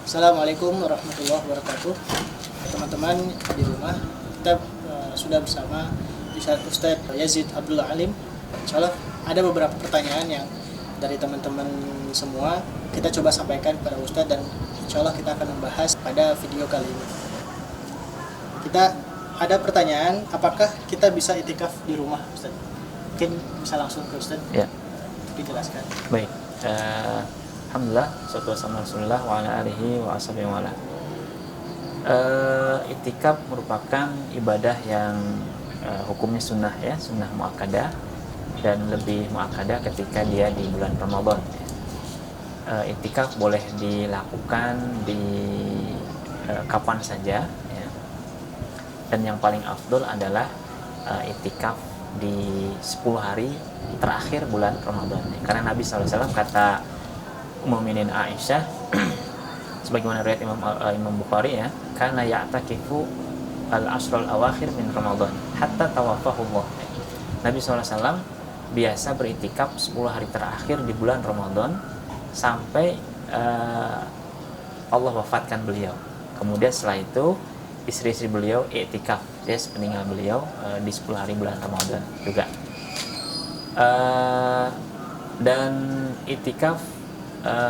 Assalamualaikum warahmatullahi wabarakatuh. Teman-teman di rumah, kita sudah bersama Ustadz Yazid Abdullah Alim. Insyaallah ada beberapa pertanyaan yang dari teman-teman semua kita coba sampaikan kepada Ustadz, dan insyaallah kita akan membahas pada video kali ini. Kita ada pertanyaan, apakah kita bisa itikaf di rumah, Ustadz? Mungkin bisa langsung ke Ustadz. Ya. Dijelaskan. Baik. Alhamdulillah, salatu wassalamu ala Rasulillah wa ala alihi wa ashabihi wa ala. Itikaf merupakan ibadah yang hukumnya sunnah ya, sunnah muakkadah, dan lebih muakkadah ketika dia di bulan Ramadan. Itikaf boleh dilakukan di kapan saja ya. Dan yang paling afdol adalah itikaf di 10 hari terakhir bulan Ramadan. Karena Nabi SAW kata Ummul Mukminin Aisyah sebagaimana riwayat Imam Bukhari ya, karena ya'takifu al-ashrul awakhir min Ramadan hatta tawaffahullah. Nabi SAW biasa beritikaf 10 hari terakhir di bulan Ramadan sampai Allah wafatkan beliau. Kemudian setelah itu istri-istri beliau i'tikaf ya, sepeninggal beliau di 10 hari bulan Ramadan juga. Dan i'tikaf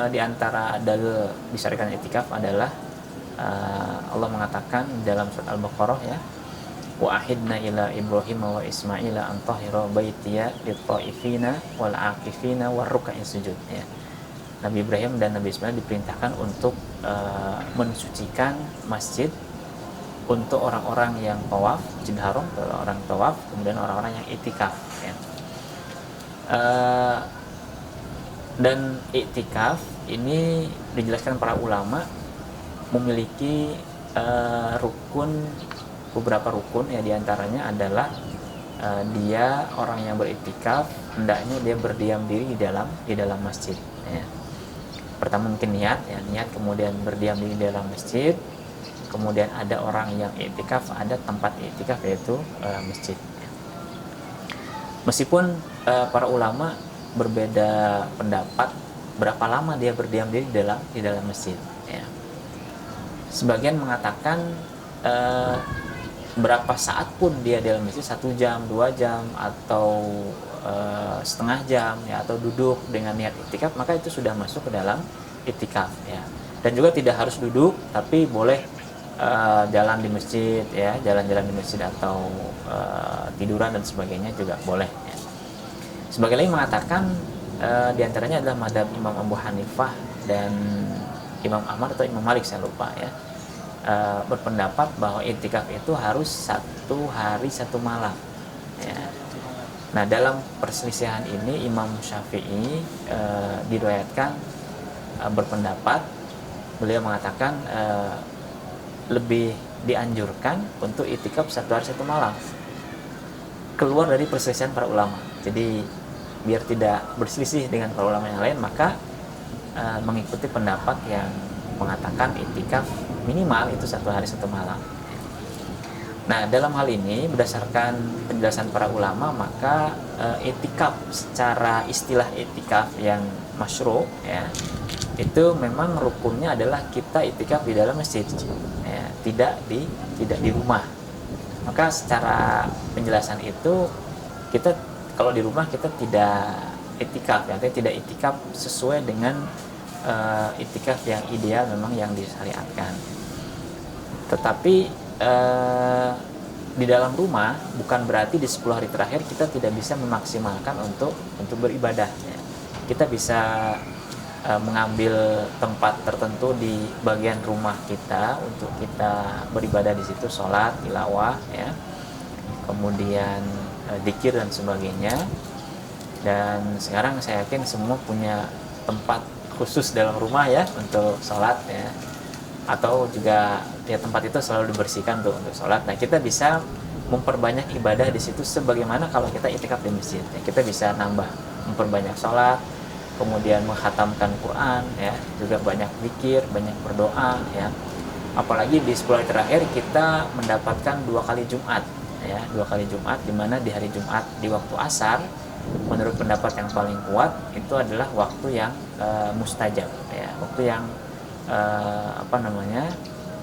di antara dalil disyariatkan i'tikaf adalah Allah mengatakan dalam surat Al-Baqarah ya, wa ahidna ila Ibrahim wa Ismaila an tahira baitiya lit-taifina wal aqifina war ruk'is sujud ya. Nabi Ibrahim dan Nabi Ismail diperintahkan untuk mensucikan masjid untuk orang-orang yang tawaf, Masjidil Haram, orang tawaf, kemudian orang-orang yang i'tikaf ya. Dan i'tikaf ini dijelaskan para ulama memiliki beberapa rukun ya, diantaranya adalah dia orang yang beriktikaf hendaknya dia berdiam diri di dalam masjid ya. Pertama mungkin niat, kemudian berdiam diri di dalam masjid, kemudian ada orang yang iktikaf, ada tempat iktikaf yaitu masjid ya. Meskipun para ulama berbeda pendapat berapa lama dia berdiam diri di dalam masjid ya. Sebagian mengatakan berapa saat pun dia di dalam masjid, 1 jam, 2 jam, atau setengah jam ya, atau duduk dengan niat iktikaf, maka itu sudah masuk ke dalam iktikaf ya. Dan juga tidak harus duduk, tapi boleh jalan di masjid ya, jalan-jalan di masjid atau tiduran dan sebagainya juga boleh ya. Sebagian lain mengatakan diantaranya adalah madhab Imam Abu Hanifah dan Imam Ahmad atau Imam Malik, saya lupa ya, berpendapat bahwa iktikaf itu harus 1 hari 1 malam ya. Nah, dalam perselisihan ini Imam Syafi'i diriwayatkan berpendapat, beliau mengatakan lebih dianjurkan untuk iktikaf 1 hari 1 malam, keluar dari perselisihan para ulama. Jadi biar tidak berselisih dengan para ulama yang lain, maka mengikuti pendapat yang mengatakan iktikaf minimal itu 1 hari 1 malam. Nah, dalam hal ini berdasarkan penjelasan para ulama, maka iktikaf secara istilah iktikaf yang masyru' ya, itu memang rukunnya adalah kita iktikaf di dalam masjid ya, tidak di rumah. Maka secara penjelasan itu, kita kalau di rumah kita tidak iktikaf ya, tidak iktikaf sesuai dengan iktikaf yang ideal memang yang disyariatkan. Tetapi di dalam rumah bukan berarti di 10 hari terakhir kita tidak bisa memaksimalkan untuk beribadah ya. Kita bisa mengambil tempat tertentu di bagian rumah kita untuk kita beribadah di situ, sholat, tilawah ya, kemudian dzikir dan sebagainya. Dan sekarang saya yakin semua punya tempat khusus dalam rumah ya untuk sholat ya, atau juga ya tempat itu selalu dibersihkan untuk sholat. Nah, kita bisa memperbanyak ibadah di situ sebagaimana kalau kita iktikaf di masjid ya. Kita bisa memperbanyak sholat, kemudian menghatamkan Quran ya, juga banyak zikir, banyak berdoa ya. Apalagi di 10 hari terakhir kita mendapatkan 2 kali Jumat ya, 2 kali Jumat, di mana di hari Jumat di waktu asar menurut pendapat yang paling kuat itu adalah waktu yang mustajab ya, waktu yang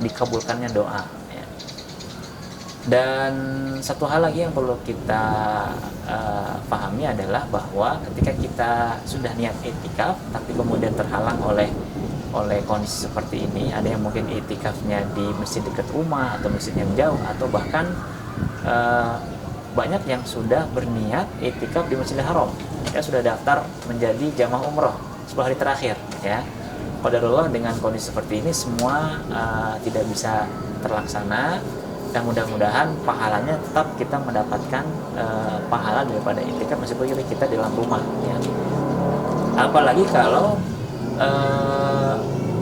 dikabulkannya doa. Ya. Dan satu hal lagi yang perlu kita pahami adalah bahwa ketika kita sudah niat i'tikaf tapi kemudian terhalang oleh kondisi seperti ini, ada yang mungkin i'tikafnya di masjid dekat rumah atau masjid yang jauh, atau bahkan banyak yang sudah berniat i'tikaf di Masjidil Haram, ya sudah daftar menjadi jamaah umroh 10 hari terakhir, ya. Qadarullah dengan kondisi seperti ini semua tidak bisa terlaksana, dan mudah-mudahan pahalanya tetap kita mendapatkan pahala daripada i'tikaf meskipun kita di dalam rumah, ya. Apalagi kalau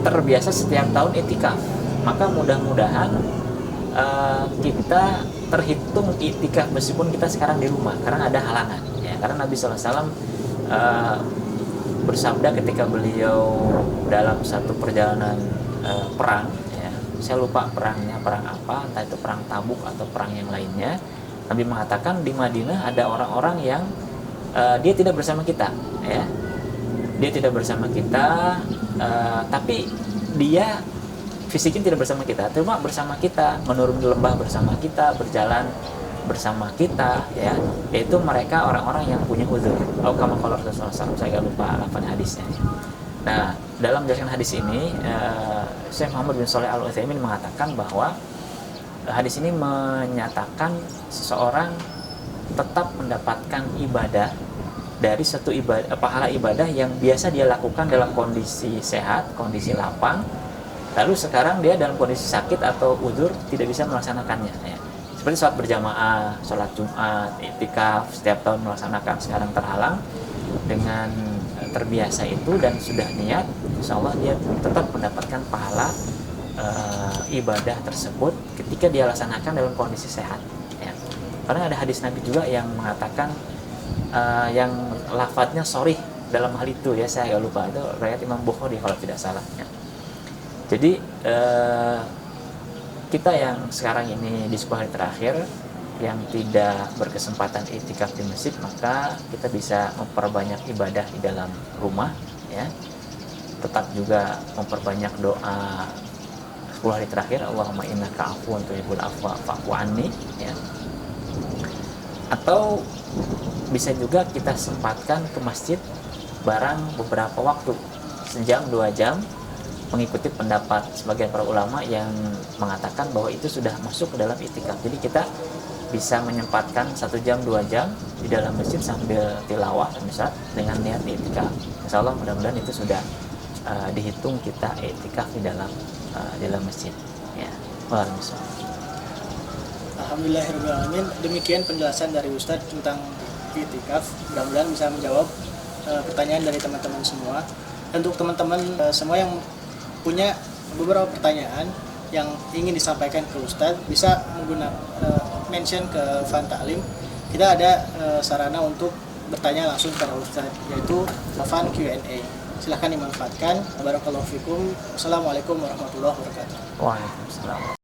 terbiasa setiap tahun i'tikaf, maka mudah-mudahan kita terhitung i'tikaf meskipun kita sekarang di rumah, karena ada halangan, ya. Karena Nabi SAW bersabda ketika beliau dalam satu perjalanan perang, ya, saya lupa perangnya perang apa, entah itu perang Tabuk atau perang yang lainnya. Nabi mengatakan di Madinah ada orang-orang yang dia tidak bersama kita, ya, dia tidak bersama kita, tapi dia fisiknya tidak bersama kita, cuma bersama kita, menurun di lembah bersama kita, berjalan bersama kita, ya, yaitu mereka orang-orang yang punya uzur. Atau kama qala Rasulullah SAW, saya agak lupa lafaz hadisnya. Nah, dalam menjelaskan hadis ini, Syekh Muhammad bin Shalih Al-Utsaimin mengatakan bahwa hadis ini menyatakan seseorang tetap mendapatkan ibadah dari satu pahala ibadah yang biasa dia lakukan dalam kondisi sehat, kondisi lapang, lalu sekarang dia dalam kondisi sakit atau uzur tidak bisa melaksanakannya, ya. Seperti sholat berjamaah, sholat Jumat, i'tikaf setiap tahun melaksanakan, sekarang terhalang dengan terbiasa itu dan sudah niat, insya Allah dia tetap mendapatkan pahala ibadah tersebut ketika dia laksanakan dalam kondisi sehat, ya. Karena ada hadis Nabi juga yang mengatakan yang lafadznya sorih dalam hal itu, ya, saya agak lupa, itu riwayat Imam Bukhari kalau tidak salah, ya. Jadi kita yang sekarang ini di 10 hari terakhir yang tidak berkesempatan i'tikaf di masjid, maka kita bisa memperbanyak ibadah di dalam rumah, ya. Tetap juga memperbanyak doa 10 hari terakhir, Allahumma innaka afuwun tuhibbul afwa fa'fu anni, ya. Atau bisa juga kita sempatkan ke masjid barang beberapa waktu, sejam 2 jam, mengikuti pendapat sebagian para ulama yang mengatakan bahwa itu sudah masuk ke dalam i'tikaf. Jadi kita bisa menyempatkan 1 jam 2 jam di dalam masjid sambil tilawah misalnya dengan niat i'tikaf. Insya Allah mudah-mudahan itu sudah dihitung kita i'tikaf di dalam masjid, ya. Alhamdulillahirrahmanirrahim. Demikian penjelasan dari Ustadz tentang i'tikaf. Mudah-mudahan bisa menjawab pertanyaan dari teman-teman semua. Dan untuk teman-teman semua yang punya beberapa pertanyaan yang ingin disampaikan ke Ustadz, bisa menggunakan mention ke Fan Ta'lim. Kita ada sarana untuk bertanya langsung kepada Ustadz, yaitu Fan Q&A. Silahkan dimanfaatkan. Barakallahu fikum. Assalamualaikum warahmatullahi wabarakatuh. Waalaikumsalam.